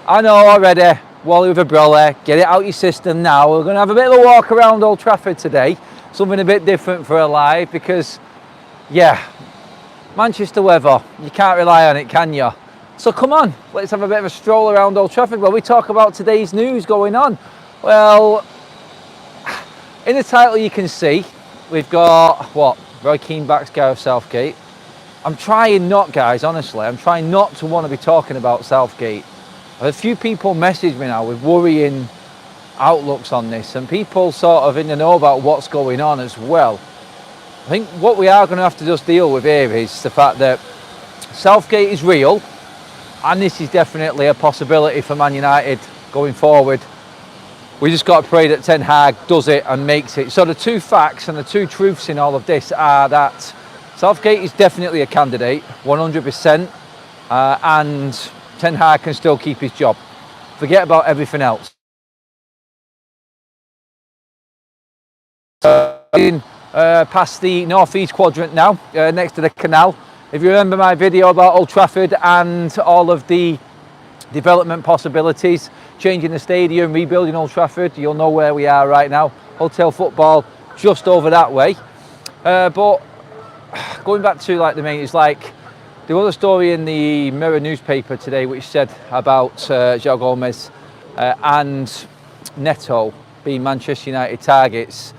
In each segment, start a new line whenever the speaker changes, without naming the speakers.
I know already. Wally with a brolly. Get it out your system now. We're going to have a bit of a walk around Old Trafford today. Something a bit different for a live because, yeah, Manchester weather. You can't rely on it, can you? So come on, let's have a bit of a stroll around Old Trafford while we talk about today's news going on. Well, in the title you can see, we've got, what, Roy Keane backs Gareth Southgate. I'm trying not, guys, honestly, I'm trying not to want to be talking about Southgate. A few people message me now with worrying outlooks on this, and people sort of in the know about what's going on as well. I think what we are going to have to just deal with here is the fact that Southgate is real, and this is definitely a possibility for Man United going forward. We just got to pray that Ten Hag does it and makes it. So the two facts and the two truths in all of this are that Southgate is definitely a candidate, 100%, and Ten Hag can still keep his job. Forget about everything else. Past the northeast quadrant now, next to the canal. If you remember my video about Old Trafford and all of the development possibilities, changing the stadium, rebuilding Old Trafford, you'll know where we are right now. Hotel Football just over that way. But going back to like the main, it's like there was a story in the Mirror newspaper today which said about GOMES and NETO being Manchester United targets.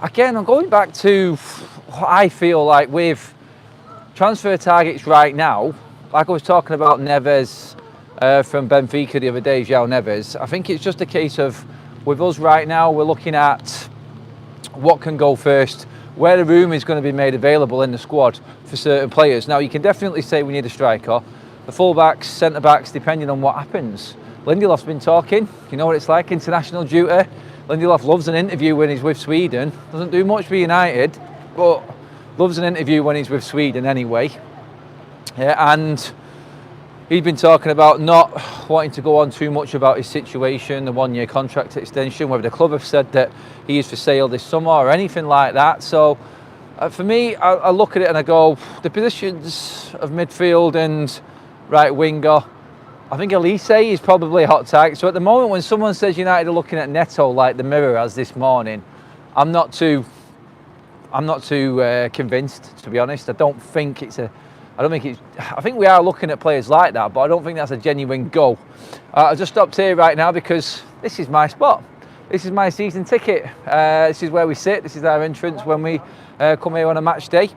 Again, I'm going back to what I feel like with transfer targets right now, like I was talking about Neves from Benfica the other day, João Neves. I think it's just a case of, with us right now, we're looking at what can go first, where the room is going to be made available in the squad for certain players. Now, you can definitely say we need a striker. The full-backs, centre-backs, depending on what happens. Lindelof's been talking. You know what it's like, international duty. Lindelof loves an interview when he's with Sweden. Doesn't do much for United, but loves an interview when he's with Sweden anyway. Yeah, and he's been talking about not wanting to go on too much about his situation, the one-year contract extension, whether the club have said that he is for sale this summer or anything like that. So for me, I look at it and I go, the positions of midfield and right winger, I think Elise is probably a hot target. So at the moment when someone says United are looking at Neto like the Mirror has this morning, I'm not too convinced, to be honest. I think we are looking at players like that, but I don't think that's a genuine go. I just stopped here right now because this is my spot. This is my season ticket. This is where we sit. This is our entrance when we come here on a match day.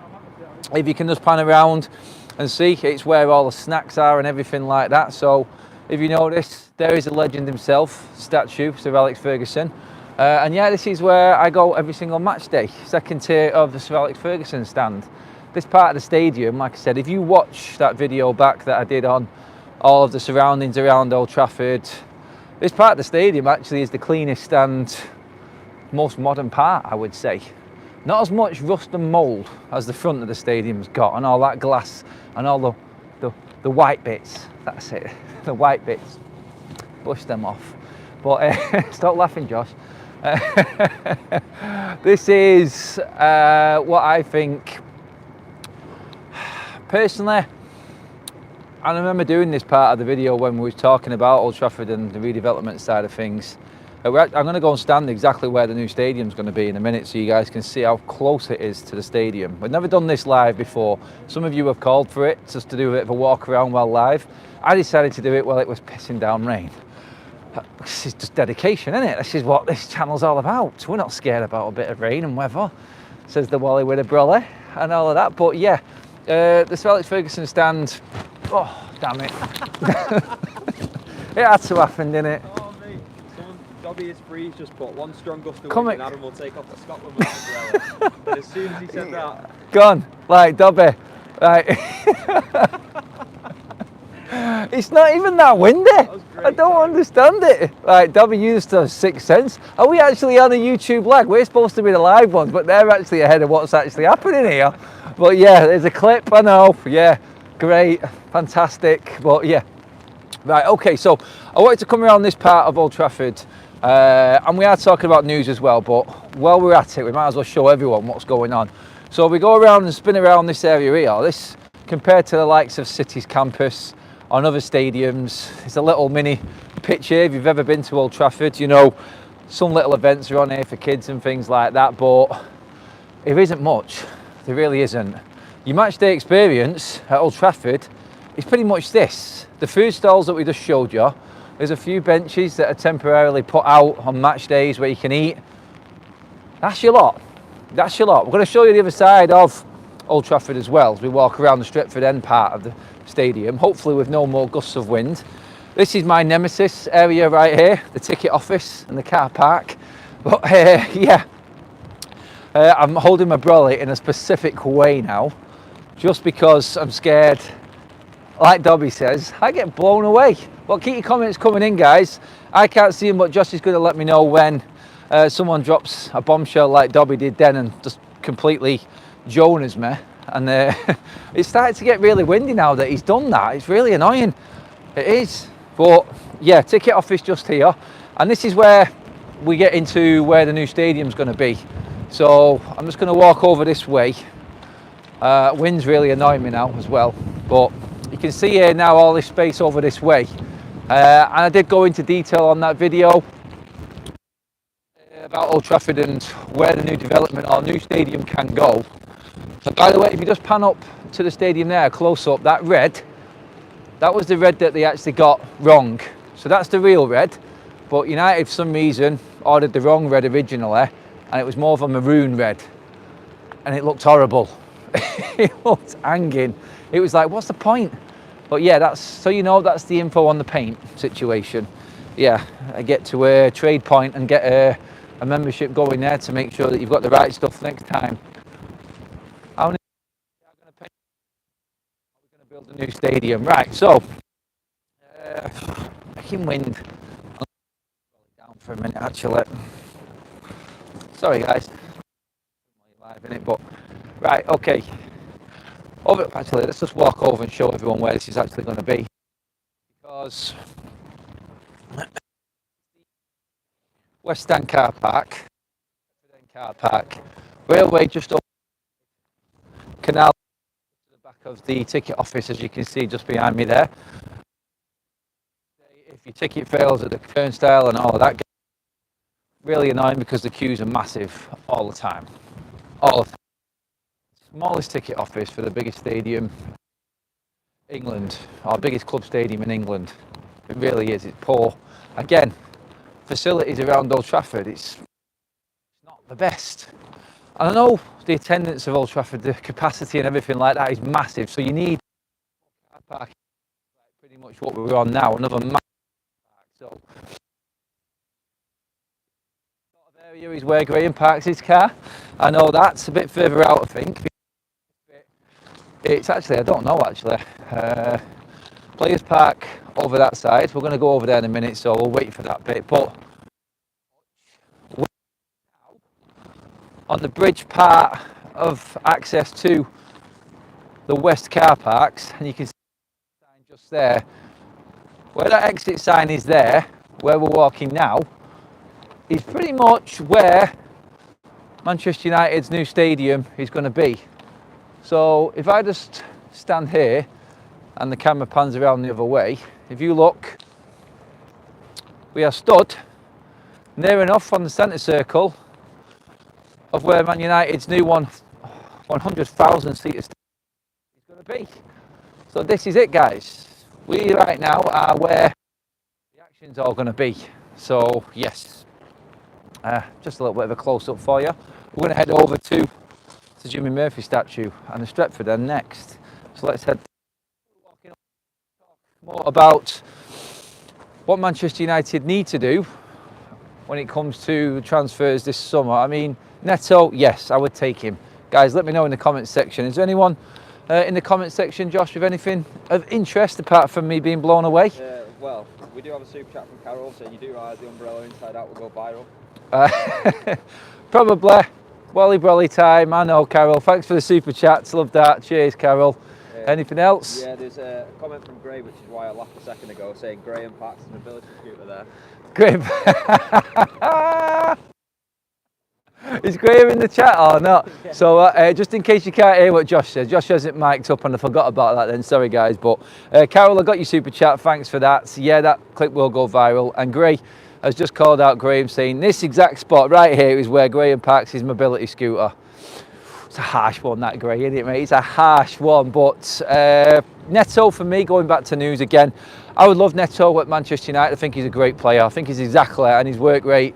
If you can just pan around and see, it's where all the snacks are and everything like that. So if you notice, there is a legend himself, statue, Sir Alex Ferguson. And yeah, this is where I go every single match day, second tier of the Sir Alex Ferguson stand. This part of the stadium, like I said, if you watch that video back that I did on all of the surroundings around Old Trafford, this part of the stadium actually is the cleanest and most modern part, I would say. Not as much rust and mould as the front of the stadium's got, and all that glass and all the white bits. That's it, the white bits. Brush them off. But stop laughing, Josh. This is what I think. Personally, I remember doing this part of the video when we were talking about Old Trafford and the redevelopment side of things. I'm going to go and stand exactly where the new stadium's going to be in a minute so you guys can see how close it is to the stadium. We've never done this live before. Some of you have called for it, just to do a bit of a walk around while live. I decided to do it while it was pissing down rain. This is just dedication, isn't it? This is what this channel's all about. We're not scared about a bit of rain and weather, says the Wally with a brolly and all of that. But yeah, the Sir Alex Ferguson stand, oh damn it. It had to happen, didn't it?
Oh mate, Dobby is free, just put one strong gust of wind and Adam will take off the Scotland umbrella. And as soon as he said that,
gone, like Dobby, right. It's not even that windy. I don't understand it. Right, Dobby used to have 6 cents. Are we actually on a YouTube lag? We're supposed to be the live ones, but they're actually ahead of what's actually happening here. But yeah, there's a clip, I know. Yeah, great, fantastic. But yeah, right, okay, so I wanted to come around this part of Old Trafford, and we are talking about news as well, but while we're at it, we might as well show everyone what's going on. So we go around and spin around this area here. This, compared to the likes of City's campus on other stadiums. It's a little mini pitch here. If you've ever been to Old Trafford, you know some little events are on here for kids and things like that, but there isn't much. There really isn't. Your match day experience at Old Trafford is pretty much this. The food stalls that we just showed you, there's a few benches that are temporarily put out on match days where you can eat. That's your lot. That's your lot. We're going to show you the other side of Old Trafford as well as we walk around the Stretford end part of the stadium, hopefully with no more gusts of wind. This is my nemesis area right here, the ticket office and the car park. But yeah, I'm holding my brolly in a specific way now, just because I'm scared. Like Dobby says, I get blown away. Well, keep your comments coming in, guys. I can't see them, but Josh is going to let me know when someone drops a bombshell like Dobby did then and just completely Jonas me. And it's starting to get really windy now that he's done that. It's really annoying. It is. But yeah, ticket office just here. And this is where we get into where the new stadium's going to be. So I'm just going to walk over this way. Wind's really annoying me now as well. But you can see here now all this space over this way. And I did go into detail on that video about Old Trafford and where the new development or new stadium can go. So by the way, if you just pan up to the stadium there, close up, that red, that was the red that they actually got wrong. So that's the real red, but United for some reason ordered the wrong red originally, and it was more of a maroon red, and it looked horrible. It looked hanging. It was like, what's the point? But yeah, that's, so you know, that's the info on the paint situation. Yeah, I get to a trade point and get a membership going there to make sure that you've got the right stuff next time. How many are going to pay? We're going to build a new stadium, right? So, making wind. I'll down for a minute, actually. Sorry, guys. Live in it, but right, okay. Actually, let's just walk over and show everyone where this is actually going to be, because West Stand car park, railway just up canal to the back of the ticket office, as you can see just behind me there. If your ticket fails at the turnstile and all of that, really annoying because the queues are massive all the time. All the time. Smallest ticket office for the biggest stadium in England, our biggest club stadium in England. It really is. It's poor. Again, facilities around Old Trafford, it's not the best. And I know the attendance of Old Trafford, the capacity and everything like that is massive, so you need car parking, pretty much what we're on now, another massive park. So sort of area is where Graham parks his car. I know that's a bit further out, I think. It's actually, I don't know actually. Players Park over that side. We're going to go over there in a minute, so we'll wait for that bit. But on the bridge part of access to the West car parks, and you can see the sign just there. Where that exit sign is there, where we're walking now, is pretty much where Manchester United's new stadium is going to be. So if I just stand here and the camera pans around the other way, if you look, we are stood near enough on the centre circle of where Man United's new 100,000 seater is going to be. So this is it, guys. We right now are where the action's all going to be. So yes, just a little bit of a close-up for you. We're going to head over to the Jimmy Murphy statue and the Stretford end next. So let's head more about what Manchester United need to do when it comes to transfers this summer. I mean, Neto, yes, I would take him. Guys, let me know in the comments section. Is there anyone in the comments section, Josh, with anything of interest apart from me being blown away?
Well, we do have a super chat from Carol saying you do realise the umbrella inside out will go viral.
Probably. Wally Brolly time. I know, Carol. Thanks for the super chats. Love that. Cheers, Carol. Anything else?
Yeah, there's a comment from Gray, which is why I laughed a second ago, saying Graham parks an ability scooter there.
Graham. Is Graham in the chat or not? Yeah. So just in case you can't hear what Josh says, Josh hasn't mic'd up and I forgot about that then, sorry guys. But Carol, I got your super chat, thanks for that. So yeah, that clip will go viral. And Gray has just called out Graham saying this exact spot right here is where Graham parks his mobility scooter. It's a harsh one, that Gray, isn't it, mate? It's a harsh one, but Neto for me, going back to news again, I would love Neto at Manchester United. I think he's a great player. I think he's exactly, and his work rate,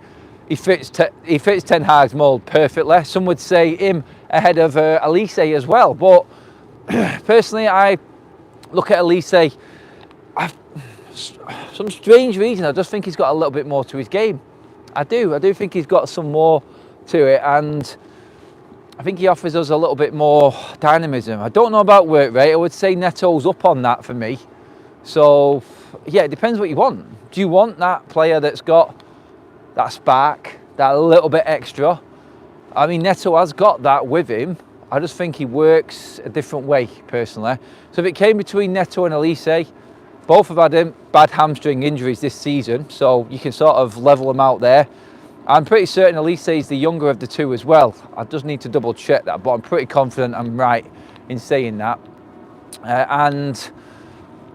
he fits Ten Hag's mould perfectly. Some would say him ahead of Elise as well, but personally, I look at Elise, some strange reason, I just think he's got a little bit more to his game. I do think he's got some more to it, and I think he offers us a little bit more dynamism. I don't know about work rate. I would say Neto's up on that for me. So, yeah, it depends what you want. Do you want that player that's got that spark, that little bit extra? I mean, Neto has got that with him. I just think he works a different way, personally. So if it came between Neto and Elise, both have had bad hamstring injuries this season, so you can sort of level them out there. I'm pretty certain Elise is the younger of the two as well. I just need to double check that, but I'm pretty confident I'm right in saying that. And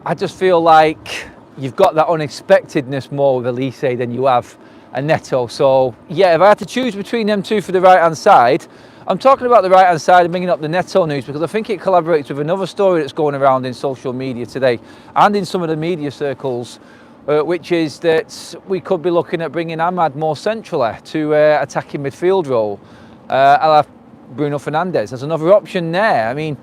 I just feel like you've got that unexpectedness more with Elise than you have a Neto. So yeah, if I had to choose between them two for the right-hand side, I'm talking about the right-hand side and bringing up the Neto news because I think it collaborates with another story that's going around in social media today and in some of the media circles, which is that we could be looking at bringing Ahmad more centrally to attacking midfield role. I'll have Bruno Fernandes as another option there. I mean,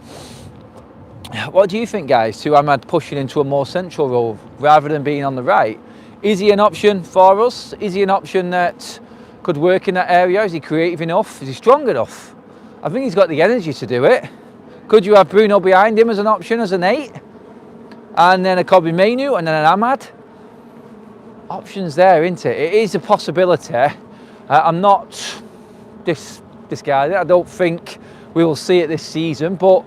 what do you think, guys, to Ahmad pushing into a more central role rather than being on the right? Is he an option for us? Is he an option that could work in that area? Is he creative enough? Is he strong enough? I think he's got the energy to do it. Could you have Bruno behind him as an option, as an 8? And then a Kobbie Mainoo and then an Ahmad? Options there, isn't it? It is a possibility. I'm not discarding it. I don't think we will see it this season. But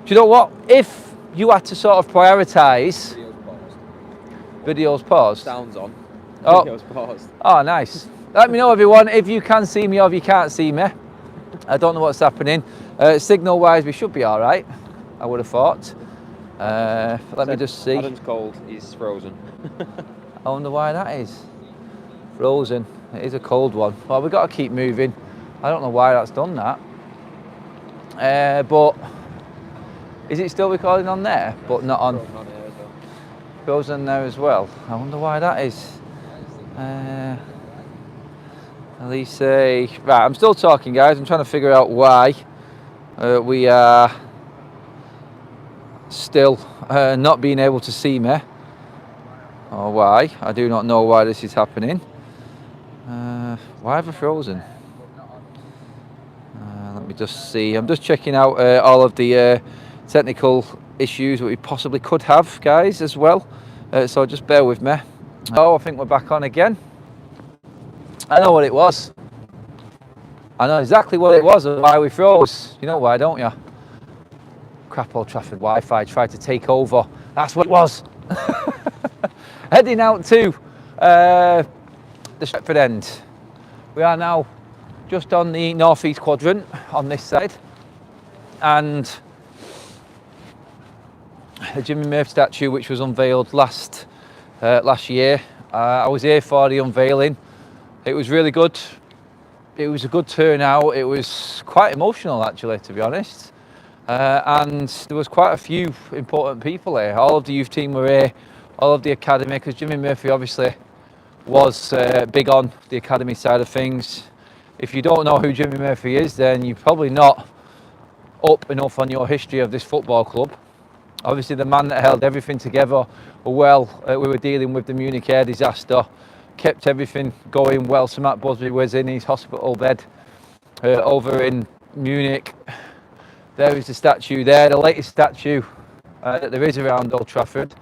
do you know what? If you had to sort of prioritise... Video's paused.
Sounds on.
Oh.
Video's paused.
Oh, nice. Let me know, everyone, if you can see me or if you can't see me. I don't know what's happening. Signal-wise, we should be all right, I would have thought. Let me just see.
Adam's cold. He's frozen.
I wonder why that is. Frozen. It is a cold one. Well, we've got to keep moving. I don't know why that's done that. But is it still recording on there? But not on. Frozen there as well. I wonder why that is. Elise. Right, I'm still talking, guys. I'm trying to figure out why we are still not being able to see me. Or why. I do not know why this is happening. Why have I frozen? Let me just see. I'm just checking out all of the technical issues that we possibly could have, guys, as well. So just bear with me. Oh, I think we're back on again. I know what it was. I know exactly what it was and why we froze. You know why, don't you? Crap Old Trafford Wi-Fi tried to take over. That's what it was. Heading out to the Stretford end. We are now just on the northeast quadrant on this side. And the Jimmy Murphy statue, which was unveiled last year. I was here for the unveiling. It was really good. It was a good turnout. It was quite emotional, actually, to be honest. And there was quite a few important people here. All of the youth team were here, all of the academy, because Jimmy Murphy obviously was big on the academy side of things. If you don't know who Jimmy Murphy is, then you're probably not up enough on your history of this football club. Obviously the man that held everything together well. We were dealing with the Munich air disaster, kept everything going well. So Matt Busby was in his hospital bed over in Munich. There is the statue there, the latest statue that there is around Old Trafford.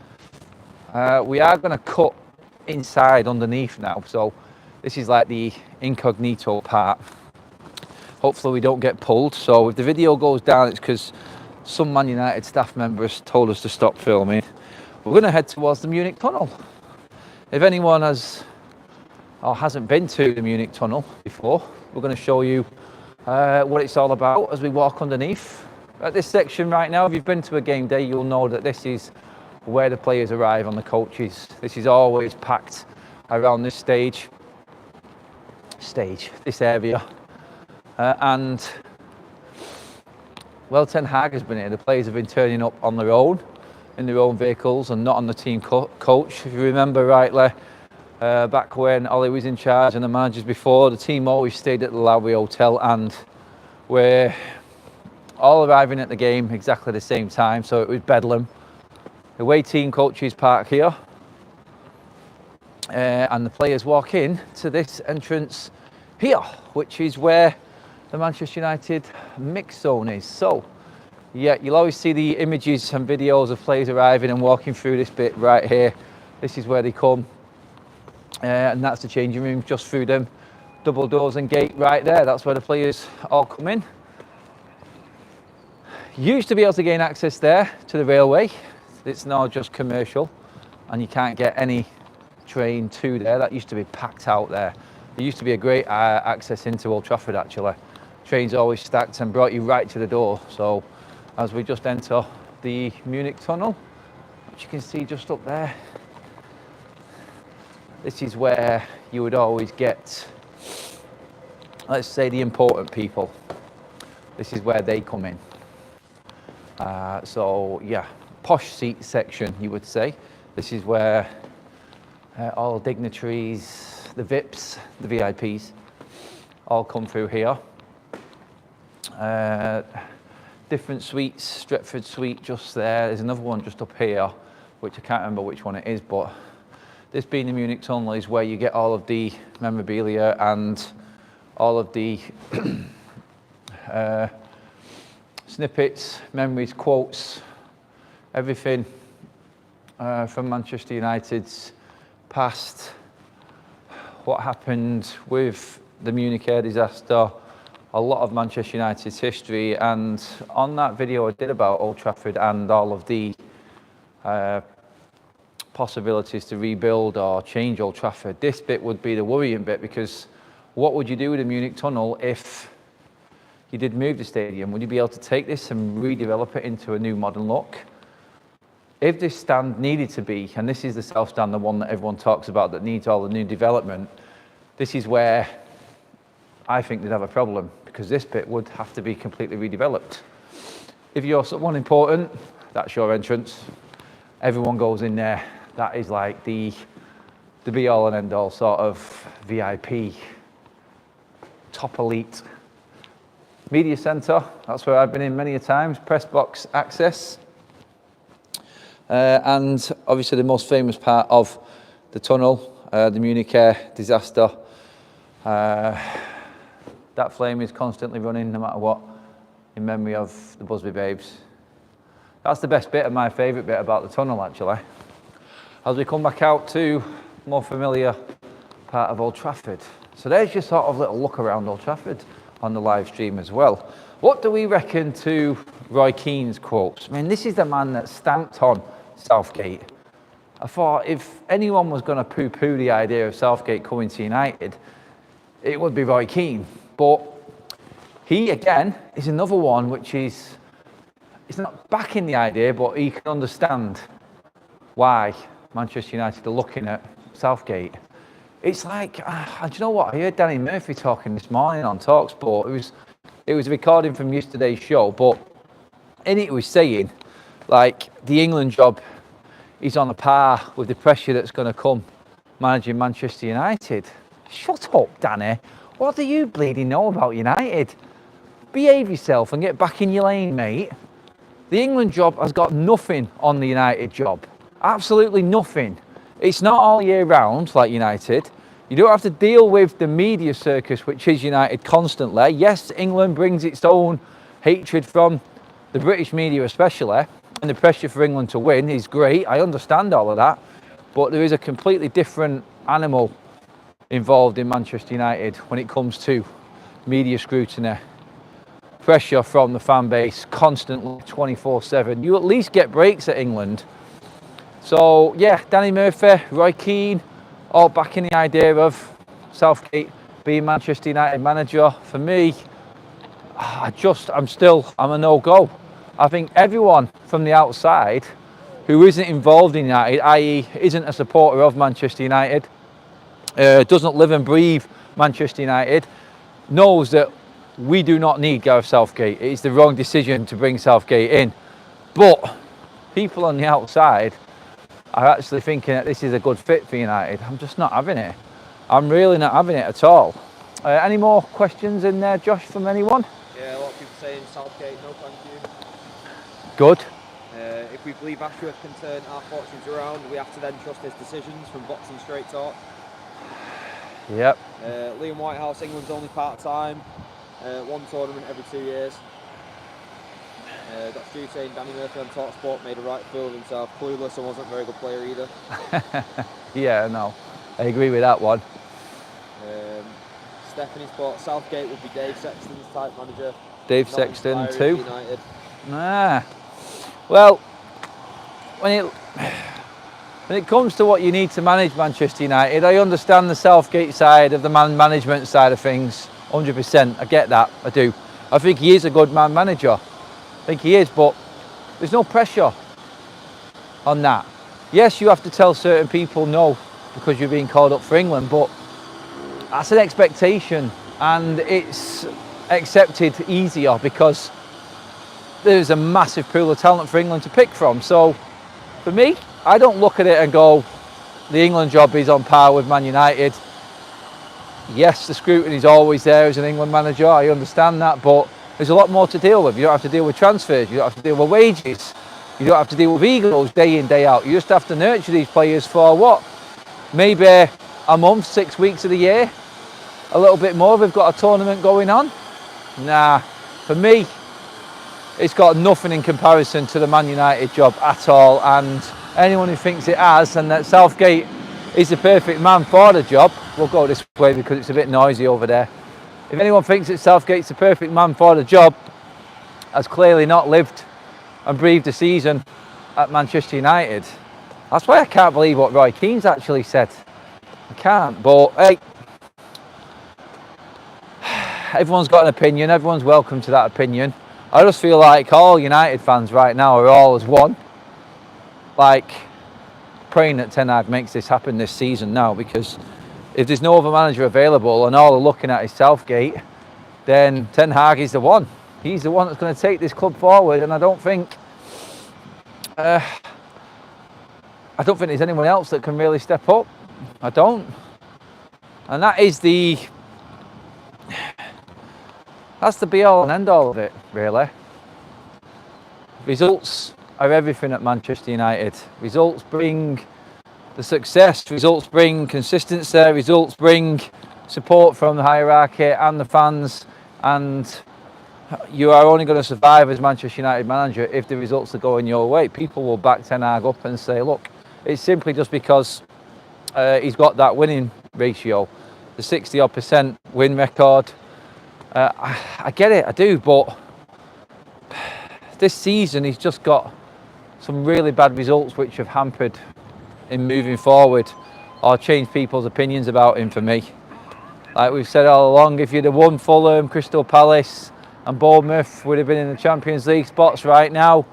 We are going to cut inside underneath now, so this is like the incognito part. Hopefully we don't get pulled. So if the video goes down, it's because some Man United staff members told us to stop filming. We're going to head towards the Munich tunnel. If anyone has or hasn't been to the Munich tunnel before, we're going to show you what it's all about as we walk underneath. At this section right now, if you've been to a game day, you'll know that this is where the players arrive on the coaches. This is always packed around this this area. And well, Ten Hag has been here. The players have been turning up on their own, in their own vehicles and not on the team coach. If you remember rightly, back when Ollie was in charge and the managers before, the team always stayed at the Lowry Hotel and we're all arriving at the game exactly the same time, so it was bedlam. The away team coaches park here and the players walk in to this entrance here, which is where the Manchester United mix zone is. So yeah, you'll always see the images and videos of players arriving and walking through this bit right here. This is where they come, and that's the changing room just through them double doors and gate right there. That's where the players all come in. You used to be able to gain access there to the railway. It's now just commercial and you can't get any train to there. That used to be packed out there. There used to be a great access into Old Trafford actually. Trains always stacked and brought you right to the door. So as we just enter the Munich tunnel, which you can see just up there, this is where you would always get, let's say, the important people. This is where they come in. So yeah, posh seat section, you would say. This is where all dignitaries, the VIPs, the VIPs, all come through here. Different suites, Stretford suite just there. There's another one just up here, which I can't remember which one it is, but this being the Munich tunnel is where you get all of the memorabilia and all of the snippets, memories, quotes, everything from Manchester United's past, what happened with the Munich air disaster, a lot of Manchester United's history. And on that video I did about Old Trafford and all of the possibilities to rebuild or change Old Trafford, this bit would be the worrying bit, because what would you do with the Munich tunnel if you did move the stadium? Would you be able to take this and redevelop it into a new modern look? If this stand needed to be, and this is the South Stand, the one that everyone talks about that needs all the new development, this is where I think they'd have a problem, because this bit would have to be completely redeveloped. If you're someone important, that's your entrance. Everyone goes in there. That is like the be all and end all sort of VIP, top elite. Media centre, that's where I've been in many a times, press box access. And obviously the most famous part of the tunnel, the Munich air disaster. That flame is constantly running no matter what, in memory of the Busby Babes. That's the best bit, and my favourite bit about the tunnel actually. As we come back out to more familiar part of Old Trafford. So there's your sort of little look around Old Trafford on the live stream as well. What do we reckon to Roy Keane's quotes? I mean, this is the man that stamped on Southgate. I thought if anyone was going to poo-poo the idea of Southgate coming to United, it would be Roy Keane. But he, again, is another one which is, he's not backing the idea, but he can understand why Manchester United are looking at Southgate. It's like, do you know what? I heard Danny Murphy talking this morning on TalkSport. It was a recording from yesterday's show, but in it he was saying, like, the England job is on a par with the pressure that's going to come managing Manchester United. Shut up, Danny. What do you bleeding know about United? Behave yourself and get back in your lane, mate. The England job has got nothing on the United job. Absolutely nothing. It's not all year round like United. You don't have to deal with the media circus, which is United constantly. Yes, England brings its own hatred from the British media especially, and the pressure for England to win is great. I understand all of that. But there is a completely different animal involved in Manchester United when it comes to media scrutiny. Pressure from the fan base constantly 24/7. You at least get breaks at England. So yeah, Danny Murphy, Roy Keane, all backing the idea of Southgate being Manchester United manager. For me, I'm a no-go. I think everyone from the outside who isn't involved in United, i.e. isn't a supporter of Manchester United, doesn't live and breathe Manchester United, knows that we do not need Gareth Southgate. It's the wrong decision to bring Southgate in. But people on the outside are actually thinking that this is a good fit for United. I'm just not having it. I'm really not having it at all. Any more questions in there, Josh, from anyone?
Yeah, a lot of people saying Southgate, no thank you.
Good.
If we believe Ashworth can turn our fortunes around, we have to then trust his decisions from boxing straight talk.
Yep.
Liam Whitehouse, England's only part-time. One tournament every 2 years. Got Stu saying Danny Murphy on TalkSport made a right fool of himself. Clueless and wasn't a very good player either.
Yeah, no, I agree with that one.
Stephanie's thought Southgate would be Dave Sexton's type manager.
Dave Sexton too.
United.
Nah. Well, when it comes to what you need to manage Manchester United, I understand the Southgate side of the management side of things, 100%. I get that, I do. I think he is a good man manager. I think he is, but there's no pressure on that. Yes, you have to tell certain people no because you're being called up for England, but that's an expectation and it's accepted easier because there's a massive pool of talent for England to pick from. So for me, I don't look at it and go, the England job is on par with Man United. Yes, the scrutiny is always there as an England manager, I understand that, but there's a lot more to deal with. You don't have to deal with transfers, you don't have to deal with wages, you don't have to deal with egos day in, day out. You just have to nurture these players for what? Maybe a month, 6 weeks of the year, a little bit more. We've got a tournament going on. Nah, for me, it's got nothing in comparison to the Man United job at all. And anyone who thinks it has and that Southgate is the perfect man for the job, we'll go this way because it's a bit noisy over there. If anyone thinks that Southgate's the perfect man for the job, has clearly not lived and breathed a season at Manchester United. That's why I can't believe what Roy Keane's actually said. I can't, but hey, everyone's got an opinion, everyone's welcome to that opinion. I just feel like all United fans right now are all as one, like praying that Ten Hag makes this happen this season now, because if there's no other manager available and all they're looking at is Southgate, then Ten Hag is the one. He's the one that's going to take this club forward, and I don't think there's anyone else that can really step up. I don't. And that's the be all and end all of it, really. Results are everything at Manchester United. Results bring the success, results bring consistency, results bring support from the hierarchy and the fans, and you are only going to survive as Manchester United manager if the results are going your way. People will back Ten Hag up and say, look, it's simply just because he's got that winning ratio, the 60% win record. I get it, I do, but this season he's just got some really bad results which have hampered him moving forward or changed people's opinions about him for me. Like we've said all along, if you'd have won Fulham, Crystal Palace and Bournemouth would have been in the Champions League spots right now.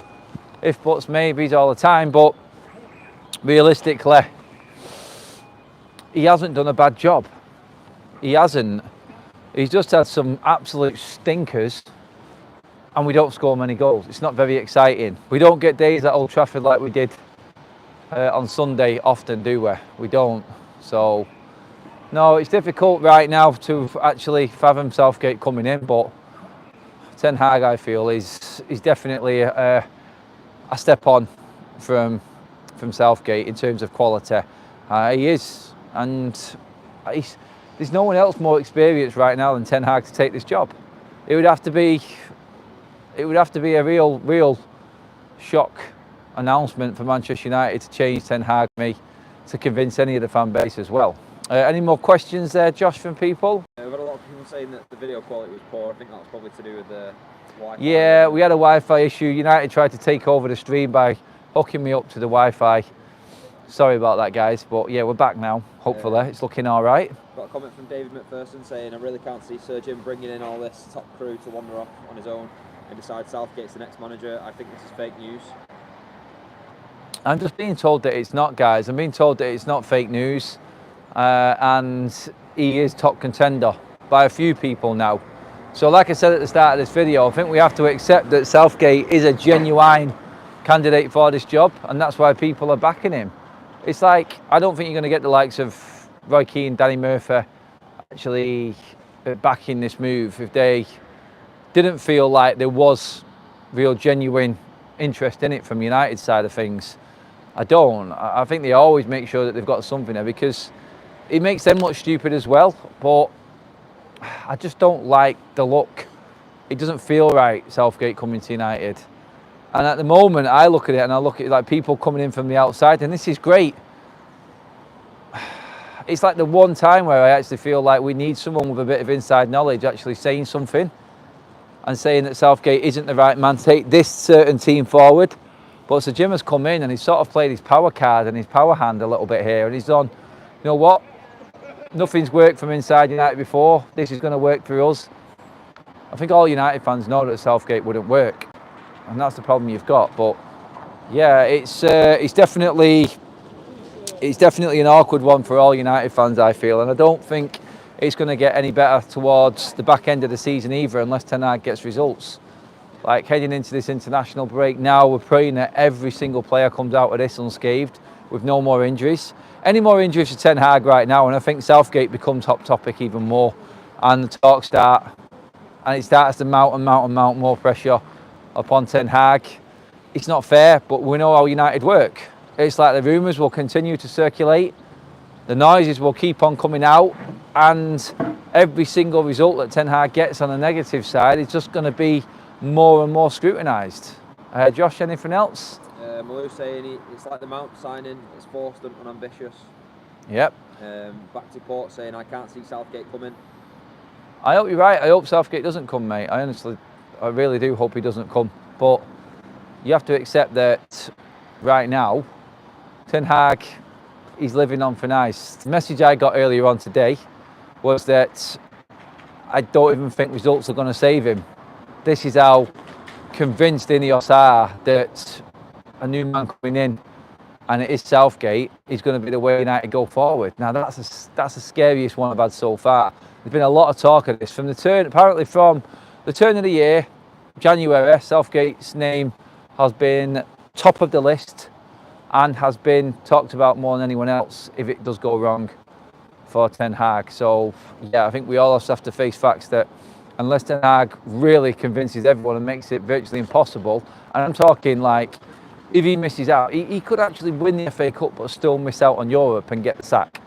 If buts, maybes all the time, but realistically, he hasn't done a bad job. He hasn't. He's just had some absolute stinkers and we don't score many goals. It's not very exciting. We don't get days at Old Trafford like we did on Sunday often, do we? We don't. So, no, it's difficult right now to actually fathom Southgate coming in, but Ten Hag, I feel, is definitely a step on from Southgate in terms of quality. He is, and there's no one else more experienced right now than Ten Hag to take this job. It would have to be a real shock announcement for Manchester United to change Ten Hag to convince any of the fan base as well. Any more questions there, Josh, from people?
We've had a lot of people saying that the video quality was poor. I think that's probably to do with the Wi-Fi.
Yeah, we had a Wi-Fi issue. United tried to take over the stream by hooking me up to the Wi-Fi. Sorry about that, guys, but yeah, we're back now. Hopefully, it's looking all right.
Got a comment from David McPherson saying, I really can't see Sir Jim bringing in all this top crew to wander off on his own and decide Southgate's the next manager. I think this is fake news.
I'm just being told that it's not, guys. I'm being told that it's not fake news, and he is top contender by a few people now. So like I said at the start of this video, I think we have to accept that Southgate is a genuine candidate for this job, and that's why people are backing him. It's like, I don't think you're going to get the likes of Roy Keane, Danny Murphy actually backing this move if they didn't feel like there was real genuine interest in it from United's side of things. I don't. I think they always make sure that they've got something there because it makes them look stupid as well, but I just don't like the look. It doesn't feel right, Southgate coming to United. And at the moment, I look at it and I look at it like people coming in from the outside, and this is great. It's like the one time where I actually feel like we need someone with a bit of inside knowledge actually saying something and saying that Southgate isn't the right man to take this certain team forward. But Sir Jim has come in and he's sort of played his power card and his power hand a little bit here, and he's done, you know what? Nothing's worked from inside United before. This is going to work for us. I think all United fans know that Southgate wouldn't work, and that's the problem you've got. But yeah, it's definitely an awkward one for all United fans, I feel, and I don't think it's going to get any better towards the back end of the season either, unless Ten Hag gets results. Like heading into this international break now, we're praying that every single player comes out of this unscathed with no more injuries. Any more injuries for Ten Hag right now, and I think Southgate becomes hot topic even more, and the talks start, and it starts to mount more pressure upon Ten Hag. It's not fair, but we know how United work. It's like the rumours will continue to circulate, the noises will keep on coming out, and every single result that Ten Hag gets on the negative side is just going to be more and more scrutinised. Josh, anything else?
Malou saying it's like the Mount signing, it's forced and unambitious.
Yep.
Back to Port saying, I can't see Southgate coming.
I hope you're right. I hope Southgate doesn't come, mate. I really do hope he doesn't come. But you have to accept that right now, Ten Hag, he's living on for nice. The message I got earlier on today was that I don't even think results are going to save him. This is how convinced Ineos are that a new man coming in, and it is Southgate, is going to be the way United go forward. Now that's the scariest one I've had so far. There's been a lot of talk of this from the turn of the year, January. Southgate's name has been top of the list and has been talked about more than anyone else if it does go wrong for Ten Hag. So yeah, I think we all also have to face facts that unless Ten Hag really convinces everyone and makes it virtually impossible, and I'm talking like if he misses out, he could actually win the FA Cup but still miss out on Europe and get the sack,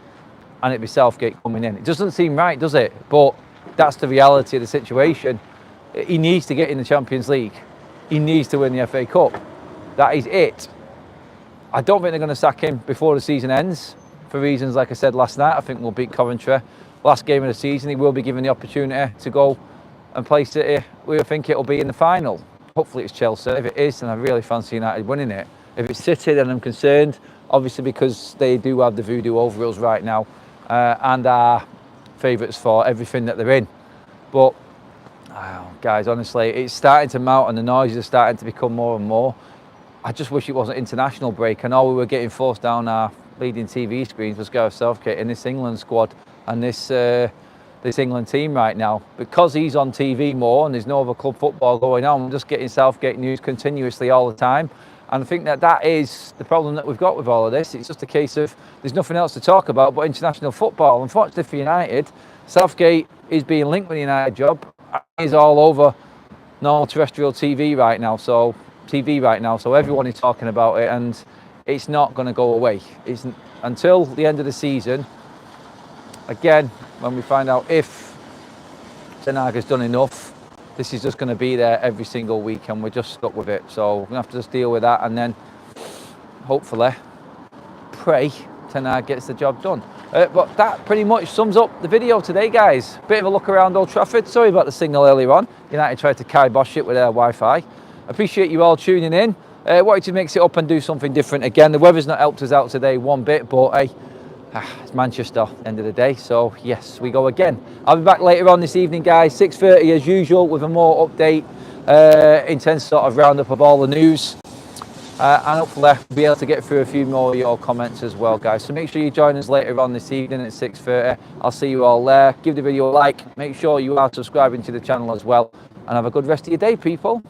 and it'd be Southgate coming in. It doesn't seem right, does it? But that's the reality of the situation. He needs to get in the Champions League. He needs to win the FA Cup. That is it. I don't think they're going to sack him before the season ends for reasons like I said last night. I think we'll beat Coventry. Last game of the season, he will be given the opportunity to go and play City. We think it'll be in the final. Hopefully it's Chelsea. If it is, then I really fancy United winning it. If it's City, then I'm concerned, obviously because they do have the voodoo over us right now and are favourites for everything that they're in. But, guys, honestly, it's starting to mount and the noises are starting to become more and more. I just wish it wasn't international break, and all we were getting forced down our leading TV screens was Gareth Southgate and this England squad and this England team right now. Because he's on TV more and there's no other club football going on, we're just getting Southgate news continuously all the time. And I think that is the problem that we've got with all of this. It's just a case of there's nothing else to talk about but international football. Unfortunately for United, Southgate is being linked with the United job. He's all over normal terrestrial TV right now, so everyone is talking about it, and it's not going to go away. It's until the end of the season. Again, when we find out if Ten Hag has done enough, this is just going to be there every single week, and we're just stuck with it. So we're going to have to just deal with that, and then hopefully pray Ten Hag gets the job done. But that pretty much sums up the video today, guys. Bit of a look around Old Trafford. Sorry about the signal earlier on. United tried to kibosh it with their Wi-Fi. Appreciate you all tuning in. Wanted to mix it up and do something different again. The weather's not helped us out today one bit, but hey, it's Manchester at the end of the day, so yes, we go again. I'll be back later on this evening, guys, 6:30 as usual, with a more update, intense sort of roundup of all the news. And hopefully we'll be able to get through a few more of your comments as well, guys. So make sure you join us later on this evening at 6:30. I'll see you all there. Give the video a like. Make sure you are subscribing to the channel as well. And have a good rest of your day, people.